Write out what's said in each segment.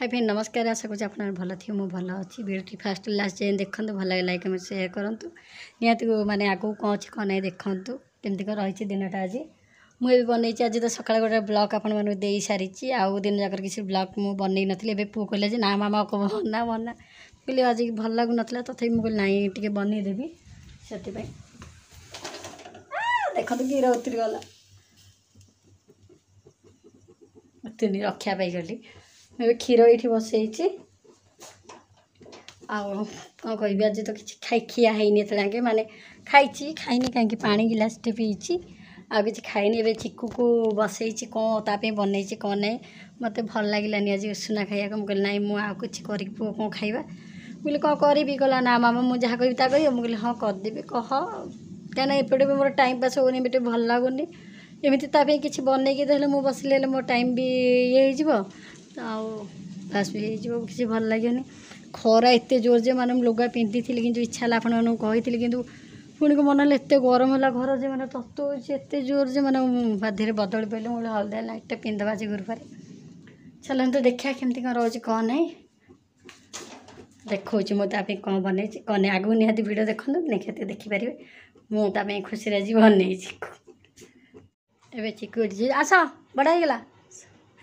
Hi friend नमस्कार आशा करूँ आप भल थी मुझे भल अच्छी वीडियो फास्ट लास्ट जाए देखते भल लगे लाइक कमेंट शेयर करूँ निहत माने आगू कौन अच्छे कौन नहीं देखूँ केमती कौन रही दिनटा आज मुझे बनई आज तो सका गोटे ब्लॉग आपको दे सारी आउ दिन जाकर किसी ब्लॉग मुझे बनई नी पु कहले ना मामा को बना बना कहली आज भल लगुन तथापि मुझे ना टे बनईदेवी से देखो गिर उतरी गला उतनी रक्षा पाई गली मैं क्षीर ये बसई आउ कौन कह आज तो किसी खाई खिया है माने खाई खाईनी कहीं पानी गिलास टे पीछी आ कि खाईनी ए चिकू को बसई कौन ताप बनई कौन ना मत भल लगे आज उषुना खाया मुझे ना मुझे कुछ कर पुओ कौन खाइबा मुझे कौन करी गला ना मामा मुझे जहाँ कह कर मुझे हाँ करदेवी कह क्या एपटे भी मोर टाइम पास होनी बेटे भल लगुनि एमती ताप किसी बनईकी देले मुझे बसिले मो टाइम भी ये पास भी किसी भल लगे खरा एत जोर जे मैंने लुगा पिंधि थी कि इच्छा है आपको कही कि पुणी को मन एत गरम है घर जे मैंने तत्व एत जोर जे मैंने बाध्य बदल पड़े मुझे हल्दा लाइटा पिंधवा आज गुरुवार चलते तो देखा केमती कौन रोज कौन ना देखा मुझे कौन बनई कौन आगू निहाती वीडियो देखते निहाती देखिपारे मुझे खुशी आज बनई चिकू आस बड़ा हो गला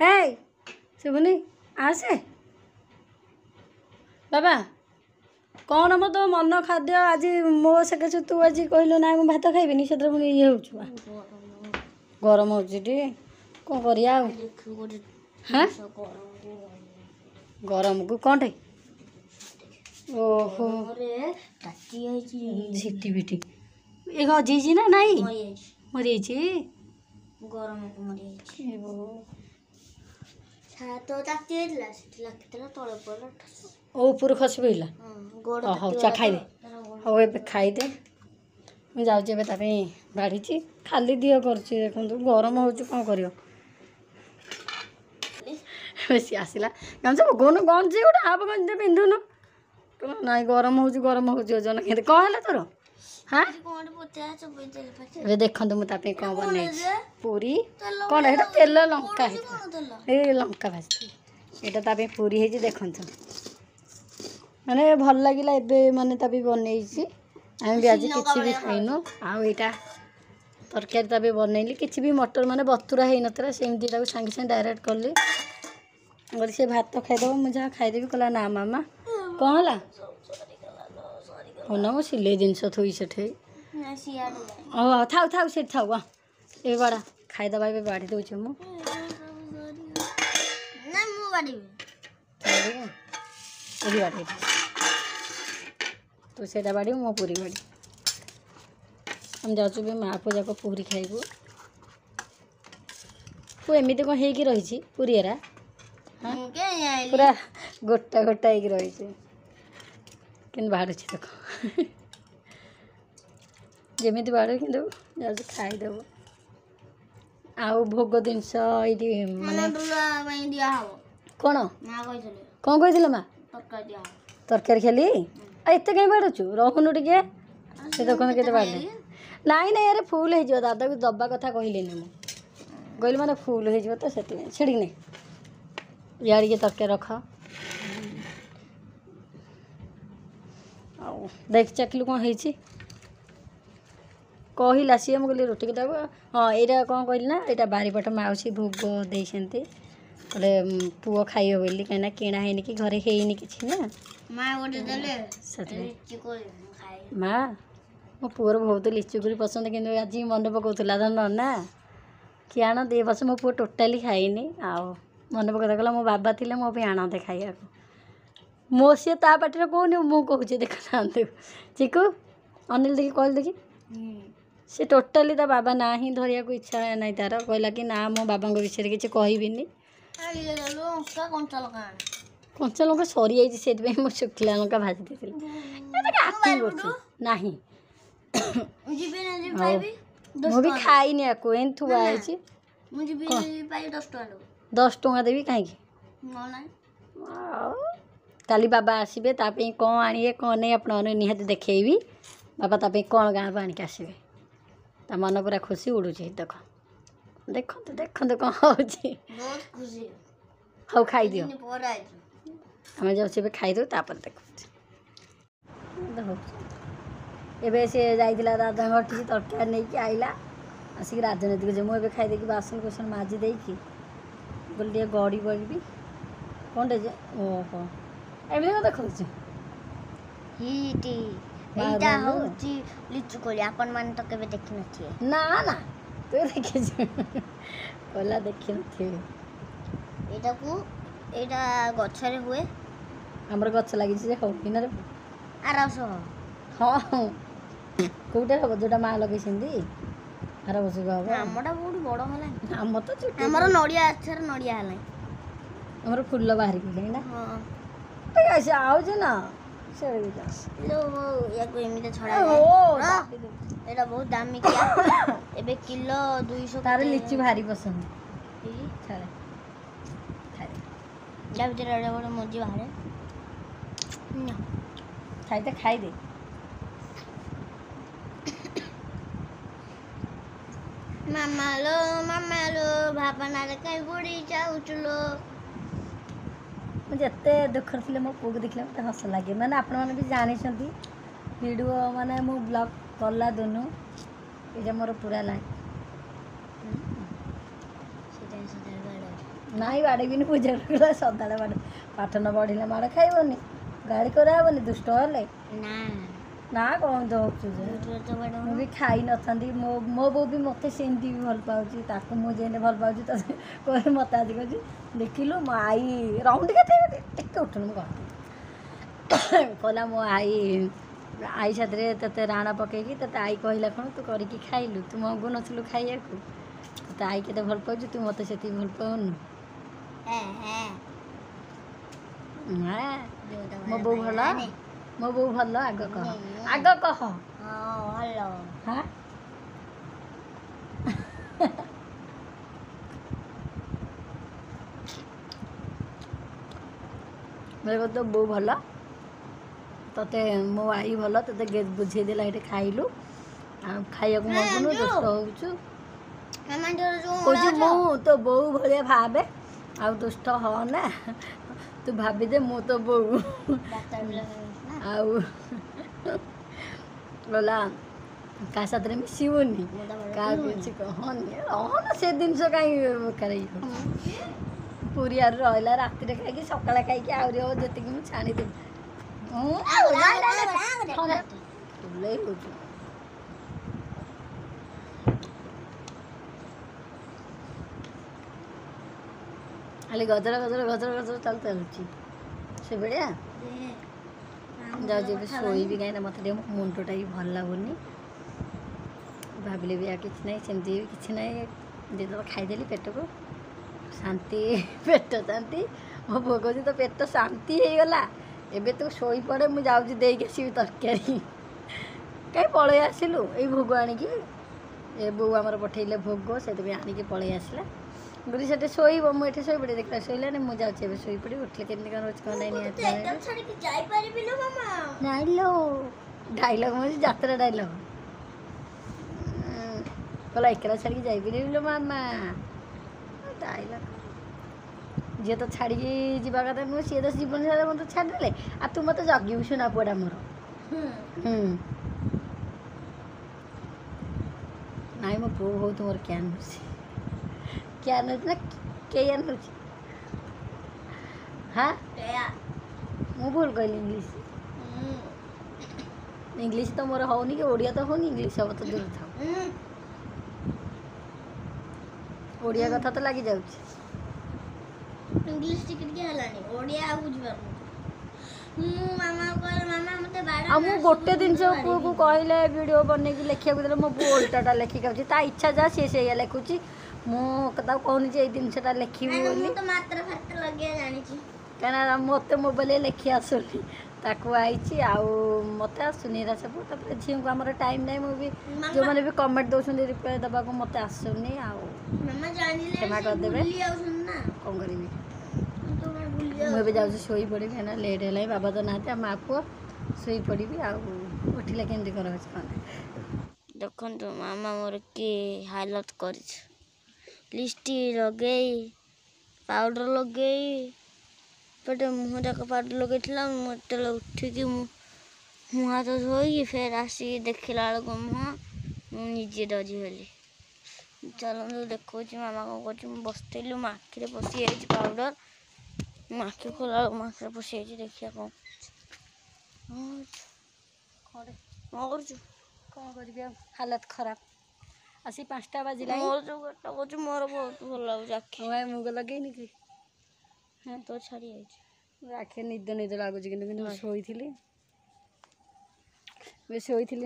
है शुभुनी आसे बाबा कौन मो तो मन खाद्य आज मो सके तू आज कहलु ना भात खाइबी से पुणी ये हो गरम हो कौन कर हाँ गरम को कौन टे ओहो झिटी पिटी एक अजी ना नाई मरी गरम को मरी तो ऊपर खसी पड़ा हाँ चा खाईदे हाँ ए खाईदे मुझे जाऊँगी बाढ़ी खाली दिह कर देखो गरम हो कौन कर बेसी आसला गामछा पकाउनु गंजी गोटे आप गंजी पिंधुनु ना गरम हो ओजन के कौन है तोर हाँ ए देखो मुझे कौन बन पूरी कौन है तेल लंका ये लंका भाजी यहाँ ताप पूरी है देखु माने भल लगे एबे माने तापी बनई आम भी आज किसी भी खाइनु आईटा तरकारी तापे बनईली किसी भी मटर माने बतुरा हो नाला सेमती सागे सागे डायरेक्ट कली बोली से भात खाईदेव मुझे जहाँ खाईदेवी कहला ना मामा कौन है ना वो सिले जिनस थोई से थाउ थाउ से थाउ ए बड़ा खाईदे ए बाढ़ी दूचे बाढ़ी तो सेटा बाड़ी मो पूरी बाड़ी हम जाऊँ भी माँ पूजा को पूरी खाइबू तू एमती कौन हो रही पूरीरा हाँ पूरा गोटा गोटा हो रही कि बाढ़ देख जमी बाढ़ कि जा खाईदेव आउ भोग जिनस ये कौन कौन कही माँ तरकारी खाली एत कहीं बाढ़ुचु रहुनु टे से देखो के बाढ़ नाई ना यार फुल हो दादा भी दबा कथा कहले मुझे कहली मैंने फुल हो तो से छिड़ी नहीं या तरकारी रख देख चखलु कौन है कहला सी मुझे रोटी के हाँ यहाँ कौन कहली ना यहाँ बारीपट माउसी भोग देते कहले पुओ खाइब बोली कहीं किणा है कि घरे है कि ना माँ मो पुअर बहुत लिचुकुरी पसंद कि आज मन पकाला ना कि आण दे बस मो पु टोटाली खाइनी आउ मन पकड़ा कहला मो बाबा थे मो आणते खाइबा मो सी ता पाटे कहूनी मुझे देख चिकू अनिल देखी कह देखी सी टोटाली ता बाबा ना ही धरिया को इच्छा नहीं तार कहला कि ना मो बाबा विषय किसी कहबिनी कंचा लंका सरी जाइए मुझे शुखला लंका भाजी देती ना मुझे खाईनी आपको एन थुआई 10 टଙ୍କା देवी कहीं काली बाबा आसबे तापी कौन आनिए कौन नहीं आप निहत देखी बाबा तापी कौन गाँव को आणिक आसबे ता मन पूरा खुशी उड़ू देख देखते देखते कौन हो खाई दियो आम जाऊँ खाईदे तापर देखो एबे से जाइला दादा घटी तरकारी नहीं कि आइला आसिक राजनीतिक जो मुझे खाई देकी बासन कुसन माजी देकी बोल गड़ी बड़ी कौन टे ओहो एमती क्या देखा এইটা হচ্ছে লিচু কোলি আপন মানে তো কেবে দেখি নথিয়ে না না তুই দেখিস কলা দেখি নথিবে এটাকু এটা গছরে হুয়ে আমার গছ লাগিছে যে হবি না রে আরাস হ্যাঁ কোটা হব যেটা মা লগাইছেন্তি আর বসে হব আমটা বহুত বড় হলা আমার তো ছোট আমার নড়িয়া আছর নড়িয়া হলা আমার ফুল বাহারি গেলে না হ্যাঁ ऐसे आओ जे ना चले गया लो वो याको एमिते छड़ा ओ एटा बहुत दामी किया एबे किलो 200 तारे लीची भारी पसंद ई चले या भीतर एटा बड़ मजी बाहर खाई दे मामा लो भापना रे कई बुड़ी चाउचलो मुझे एते दुख थी मो पुक देखले मत हस लगे मैंने आपण मैंने भी जानी वीडियो माने मो ब्लॉग कला दोनों ये मोर पूरा लाइफ नाई बाड़े भी पूजा कर सदा बाड़े पाठ न बढ़िले माड़ खाइबनी गाड़ी कराबनी दुष्ट हेले ना ना कौन तो मु भी खाई न मो बो भी मत सेमती भी भल पाऊँ ताकू मुझे भल पाऊँ तो कहे मत आज कह देखिलु मो आई राउंड के उठन कहला मो आई साथ ते राणा पकईकी ते आई कहला कौन तू करके खाइलु तू मंगु नथलु खाइया तो आई के भल पाऊँ तू मत से भल पाऊनु मो बो भल मो बो भल आग कह हेलो हाँ मेरे को तो बो भल ते मो आई भल ते बुझे देला ये खाइलु खाइया मंगुनु दुष्ट होचु मु तो बो भाया भावे आ दुष्ट हो ना तू भाभी दे मु तो बो आला का साथ मिसबनी क्या कहनी ना से जिन कहीं करी पूरी आर रहा राति खाई सका खाई आहरी हो जी मुझे छाणीदेवी खाली गजर गजर गजर गजर चलुची से बढ़िया जाऊँ शोई भी कहीं मत मुंडटा भी भल लगुनि भाविले भी किसी ना सेमती भी किसी ना जो खाईदेली पेट को शांति पेट शांति मो बो कह तो पेट शांति हो गला एबे तू शोई पड़े मुझे जाऊँ देकी आसबि तरकारी कहीं पलि आसिलु ये भोग आणिकी ए बो आमर पठेले भोग से आणिकी पलि आसला बोली से शोब मुझे शोई पड़े देखला शोलानी मुझे जाऊँ शोई पड़ी उठले केमती कौन रोज कौन नहीं डायलॉग मुझे जात्रा डायलॉग कहला एकला छाड़ी जाइए मामा डायलॉग जी तो छाड़ी जावा कथा नुह सी तो जीवन सारा मत छाड़देले आ तू मत जगू सुना पुआ मोर नाई मो पु बहुत मोर क्या ना क्या हाँ मु भूल कहली इंग्लीश तो मोर होनी कि ओडिया तो होनी इंग्लीश हम तो दूर था ओडिया कथा तो लगी जाऊँ इंग्लिश टिकट के हलानी ओडिया आ बुझ पार मामा कहले मामा मते बाड़ा आ मु गोटे दिन से पुओ को कहले वीडियो बने की लेखिया को देले मो पुओ उल्टाटा लेखि काउची ता इच्छा जा से या लेखुची मु कता कहनी जे दिन सेटा लेखिबी बोली तो मात्र फात्र लगे जानी छी कहना मते मोबाइल लेखि आसुनी ताकू आईची आउ मते आसुनी रा सब तापर झियो को हमर टाइम नै मु भी जो माने भी कमेंट दोसन रिप्लाई दबा को मते आसुनी आउ मामा जानिले क्षमा कर देबे भूली आउसन ना कोन करबी तो मैं भूली मुझे भी जाऊँ शोई पड़ी ना लेट है बाबा तो ना माँ पुआ शोई पड़ी उठिले केमती कर देखो मामा मोर की हालत कर लिपस्टिक लगे पाउडर लगे ଏପଟେ ମୁହଁ ଯାକ ପାଉଡର ଲଗେଇଥିଲା। ମୁଁ ଯେତେବେଳେ ଉଠିକି ମୁହଁ ହାତ ଧୋଇକି ଫେର ଆସିକି ଦେଖିଲା ବେଳକୁ ମୁଁ ନିଜେ ଡରିଗଲି। ଚାଲନ୍ତୁ ଦେଖଉଛି ମାମା କ'ଣ କରୁଛି। ମୁଁ ବସିଥିଲି, ମୋ ଆଖିରେ ପଶିଯାଇଛି ପାଉଡର। ମୋ ଆଖି ଖୋଲା ବେଳକୁ ମୋ ଆଖିରେ ପଶିଯାଇଛି। ଦେଖିବା କ'ଣ କରୁଛୁ। କ'ଣ କରିବି ଆଉ, ହାଲତ ଖରାପ। ଆସି 5ଟା ବାଜିଲାଣି। ମୋର ଯେଉଁ ଗଟା କରୁଛି ମୋର ବହୁତ ଭଲ ଲାଗୁଛି ଆଖି। ମୁଗ ଲଗେଇନି କି? ହଁ ତ ଛାଡ଼ି ଯାଇଛି। ଆଖି ନିଦ ଲାଗୁଛି କିନ୍ତୁ ମୁଁ ଶୋଇଥିଲି।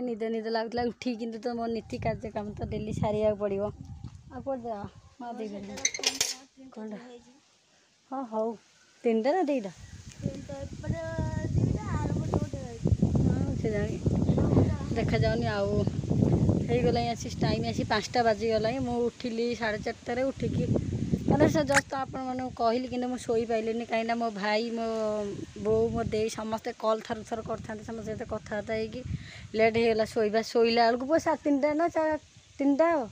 ନିଦ ଲାଗୁଥିଲା। ଉଠିକି କିନ୍ତୁ ତ ମୋ ନୀତି କାର୍ଯ୍ୟକ୍ରମ ତ ଡେଲି ସାରିବାକୁ ପଡ଼ିବ। ଆଉ କୁଆଡ଼େ ଯା ଦେଇଦେଲି କ'ଣଟା? ହଁ ହଉ, 3ଟା ନା 2ଟା? ସେ ଜାଣି ଦେଖାଯାଉନି। ଆଉ ହେଇଗଲାଣି ଆସି ଟାଇମ୍ ଆସି 5ଟା ବାଜିଗଲାଣି। ମୁଁ ଉଠିଲି 4:30ରେ। ଉଠିକି ମାନେ ସେ ଜଷ୍ଟ ଆପଣମାନଙ୍କୁ କହିଲି କିନ୍ତୁ ମୁଁ ଶୋଇପାରିଲିନି। କାହିଁକିନା ମୋ ଭାଇ, ମୋ ବୋଉ, ମୋ ଦେଇ ସମସ୍ତେ କଲ୍ ଥର କରିଥାନ୍ତି। ସମସ୍ତେ ସହିତ କଥାବାର୍ତ୍ତା ହେଇକି ଲେଟ୍ ହେଇଗଲା ଶୋଇଲା ବେଳକୁ 3:30 ନା 3ଟା ଆଉ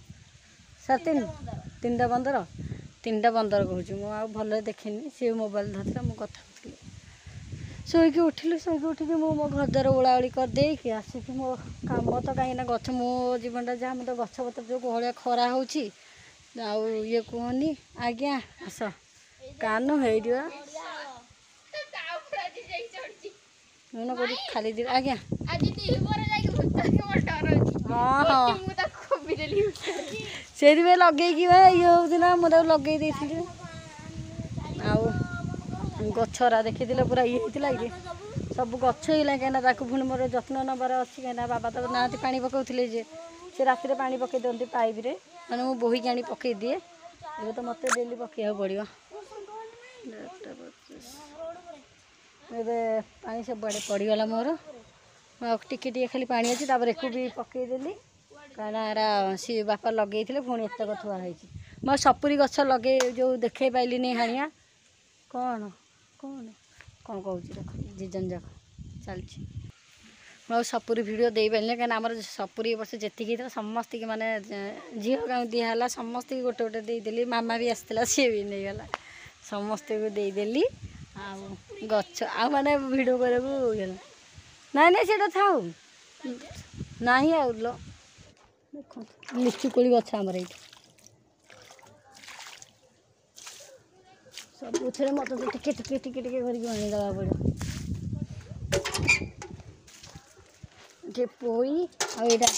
3:15 3:15 କହୁଛି। ମୁଁ ଆଉ ଭଲରେ ଦେଖିନି। ସିଏ ମୋବାଇଲ୍ ଧରିଥିଲା, ମୁଁ କଥା ହେଉଥିଲି। ଶୋଇକି ଉଠିକି ମୁଁ ମୋ ଘରଦ୍ୱାର ଓଳାଓଳି କରିଦେଇକି ଆସିକି ମୋ କାମ ତ କାହିଁକିନା ଗଛ, ମୋ ଜୀବନଟା ଯାହା, ମୁଁ ତ ଗଛପତ୍ର ଯେଉଁ ଭଳିଆ ଖରା ହେଉଛି ଆଉ ଇଏ କୁହନି। ଆଜ୍ଞା ଆସ କାନ ହେଇଯିବା ମୁଁ କହୁଛି ଖାଲି ଦିନ। ଆଜ୍ଞା ହଁ ସେଇଥିପାଇଁ ଲଗେଇକି ଇଏ ହେଉଥିଲା। ମୁଁ ତାକୁ ଲଗେଇ ଦେଇଥିଲି। ଆଉ ଗଛରା ଦେଖିଥିଲେ ପୁରା ଇଏ ହେଇଥିଲା କି ସବୁ ଗଛ ହେଇଗଲା। କାହିଁକିନା ତାକୁ ପୁଣି ମୋର ଯତ୍ନ ନେବାର ଅଛି। କାହିଁକିନା ବାବା ତ ନାହାନ୍ତି, ପାଣି ପକାଉଥିଲେ ଯେ ସେ ରାତିରେ ପାଣି ପକାଇ ଦିଅନ୍ତି ପାଇପ୍ରେ। ମାନେ ମୁଁ ବୋହିକି ଆଣି ପକାଇଦିଏ। ଏବେ ତ ମୋତେ ଡେଲି ପକାଇବାକୁ ପଡ଼ିବ। ଏବେ ପାଣି ସବୁଆଡ଼େ ପଡ଼ିଗଲା ମୋର। ଆଉ ଟିକେ ଖାଲି ପାଣି ଅଛି। ତାପରେ ଏକୁ ବି ପକାଇଦେଲି। କାହିଁକିନା ଏରା ସିଏ ବାପା ଲଗେଇଥିଲେ, ପୁଣି ଏତକ ଥୁଆ ହେଇଛି। ମୁଁ ସପୁରି ଗଛ ଯେଉଁ ଦେଖାଇ ପାଇଲିନି ହାଣିଆ। କ'ଣ କହୁଛି ଦେଖ, ସିଜନ୍ ଯାକ ଚାଲିଛି। ମୁଁ ଆଉ ସପୁରି ଭିଡ଼ିଓ ଦେଇପାରିଲିନି। କାହିଁକିନା ଆମର ସପୁରି ଏ ବର୍ଷ ଯେତିକି ହେଇଥିଲା ସମସ୍ତଙ୍କୁ ମାନେ ଝିଅ ଗାଁ ଦିଆହେଲା। ସମସ୍ତଙ୍କୁ ଗୋଟେ ଦେଇଦେଲି। ମାମା ବି ଆସିଥିଲା, ସିଏ ବି ନେଇଗଲା। ସମସ୍ତଙ୍କୁ ଦେଇଦେଲି। ଆଉ ଗଛ ଆଉ ମାନେ ଭିଡ଼ିଓ କରିବାକୁ ହେଲା। ନାଇଁ ସେଇଟା ଥାଉ ନାହିଁ। ଆଉ ଦେଖନ୍ତୁ ଲିଚୁ କୋଳି ଗଛ ଆମର ଏଇଠି। ସବୁଥିରେ ମୋତେ ତ ଟିକେ କରିକି ଆଣିଦେବାକୁ ପଡ଼ିବ। ଟିକେ ପୋଇ ଆଉ ଏଇଟା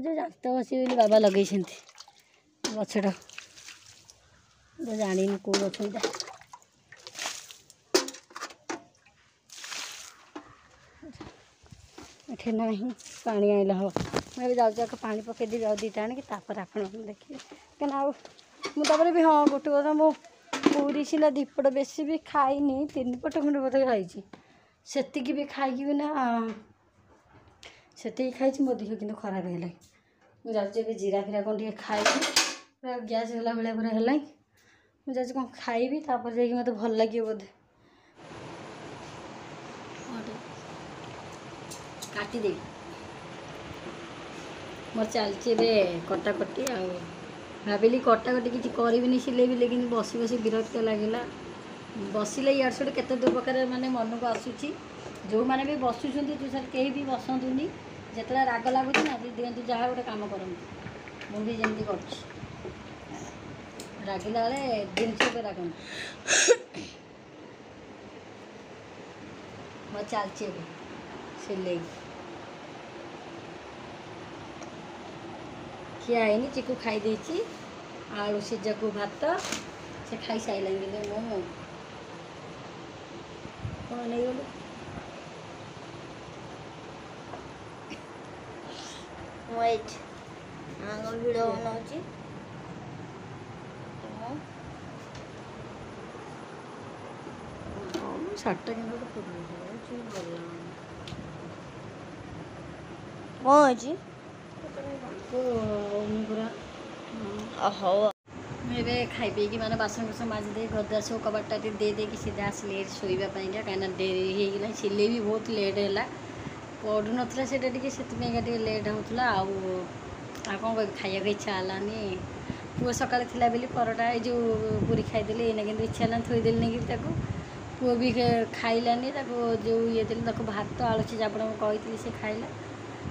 ଯେଉଁ ଦାନ୍ତ ବସିବ ବୋଲି ବାବା ଲଗେଇଛନ୍ତି ଗଛଟା। ଜାଣିନି କେଉଁ ଗଛ ଏଇଟା। ଏଠି ନାହିଁ, ପାଣି ଆଣିଲେ ହବ। ମୁଁ ଏବେ ଯାଉଛି ପାଣି ପକାଇଦେବି ଆଉ 2ଟା ଆଣିକି, ତାପରେ ଆପଣଙ୍କୁ ଦେଖିବେ। କାହିଁକିନା ଆଉ ମୁଁ ତାପରେ ବି ହଁ ଗୋଟେ କଥା, ମୁଁ ପୁରୀ ସିନା 2 ପଟ ବେଶୀ ବି ଖାଇନି, 3 ପଟ ଖଣ୍ଡେ ବୋଧେ ଖାଇଛି। ସେତିକି ବି ଖାଇକି ବି ନା ସେତିକି ଖାଇଛି। ମୋ ଦେହ କିନ୍ତୁ ଖରାପ ହେଲାଣି। ମୁଁ ଯାଉଛି ଏବେ ଜିରା ଫିରା କ'ଣ ଟିକେ ଖାଇବି। ପୁରା ଗ୍ୟାସ୍ ହେଲା ଭଳିଆ ପୁରା ହେଲାଣି। ମୁଁ ଯାଉଛି କ'ଣ ଖାଇବି, ତାପରେ ଯାଇକି ମୋତେ ଭଲ ଲାଗିବ ବୋଧେ। କାଟିଦେବି। ମୋର ଚାଲିଛି ଏବେ କଟାକଟି। ଆଉ ଭାବିଲି କଟାକଟି କିଛି କରିବିନି, ସିଲେଇ କିନ୍ତୁ ବସି ବିରକ୍ତ ଲାଗିଲା। ବସିଲେ ଇଆଡ଼େ ସିଆଡ଼େ କେତେ ପ୍ରକାର ମାନେ ମନକୁ ଆସୁଛି। ଯେଉଁମାନେ ବି ବସୁଛନ୍ତି କେହି ବି ବସନ୍ତୁନି। ଯେତେବେଳେ ରାଗ ଲାଗୁଛି ନା ଦିଅନ୍ତୁ, ଯାହା ଗୋଟେ କାମ କରନ୍ତୁ। ମୁଁ ବି ଯେମିତି କରୁଛି। ରାଗିଲା ବେଳେ ଜିନିଷ ଉପରେ ରାଗନ୍ତୁ। ମୋର ଚାଲିଛି ଏବେ ସିଲେଇ। ଖିଆ ହେଇନି, ଚିକୁ ଖାଇ ଦେଇଛି। ଆଳୁ ସିଝାକୁ ଭାତ ସେ ଖାଇସାରିଲାଣି। କିନ୍ତୁ ମୁଁ କ'ଣ ନେଇଗଲୁ? ମୁଁ ଏଇଠି ଭିଡ଼ିଓ ବନାଉଛି। ଶାର୍ଟଟା କିନ୍ତୁ ଗୋଟେ ଭଲ କ'ଣ ହେଇଛି? ପୁରା ହଉ। ମୁଁ ଏବେ ଖାଇ ପିଇକି ମାନେ ବାସନ ମାଜି ଦେଇ ଘରଦ୍ୱାର ସବୁ କବାଟଟା ଟିକେ ଦେଇକି ସିଧା ଆସିଲି ଶୋଇବା ପାଇଁକା। କାହିଁକିନା ଡେରି ହେଇଗଲାଣି। ସିଲେଇ ବି ବହୁତ ଲେଟ୍ ହେଲା। ପଢ଼ୁନଥିଲା ସେଇଟା ଟିକେ, ସେଥିପାଇଁକା ଟିକେ ଲେଟ୍ ହେଉଥିଲା। ଆଉ କ'ଣ କହିବି, ଖାଇବାକୁ ଇଚ୍ଛା ହେଲାନି। ପୁଅ ସକାଳେ ଥିଲା ବୋଲି ପରଟା, ଏଇ ଯେଉଁ ପୁରୀ ଖାଇଦେଲି। ଏଇନା କିନ୍ତୁ ଇଚ୍ଛା ହେଲାନି, ଥୋଇଦେଲି ନେଇକି ତାକୁ। पुओ भी खाइलानी जो ये देली ताको भात आलू सिझा पड़ा कही से खाइला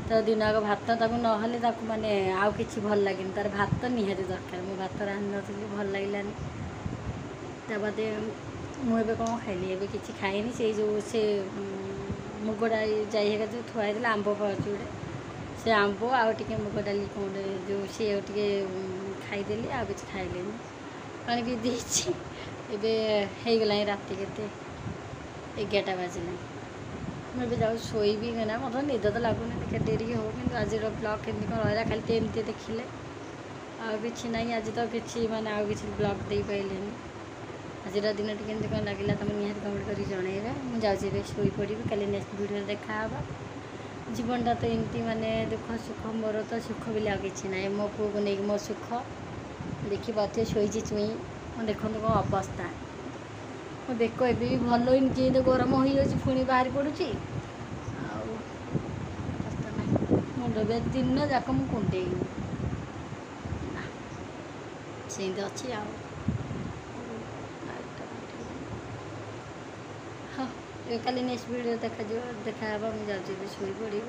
तो दिन आग भात ना माने आउ कि भल लगे तार भात निहाती दरकार मो भात रांधि नी भल लगलानी बादे मुझे कौन खाइली एवं किसी खाइनी से मुग डाली जाइए जो थुआई आंब जोड़े से आंब आउे मुग डाली कौन जो सी खाईदेली आ कि खाइले पानी पी देती एवं राति के 11टा बाजिला मुझे जाऊँ शोबी ना मतलब निद तो लगुनि देखिए डेरी हो कि आज ब्लॉग केमती कौन रहा खाली तो एमती देखिले आ कि ना आज तो कि माने आ कि ब्लॉग दे पारे आज दिन केमती कौन लगे तुम निहत कमेंट कर जनइबा मुझे शोपड़ी कल नेक्स्ट वीडियो देखा जीवनटा तो एमती माने दुख सुख मोर तो सुख भी कि ना मो पु को लेकिन मो सुख देखी पाते शोची चुई देखो कौन अवस्था मो बेक ए भल जी गरम हो पुणी बाहरी पड़ुची मुंड दिन जाक मुझे कुंडे से अच्छी हाँ कल नेक्स्ट वीडियो देखा मुझे जाऊँ शोपड़ी।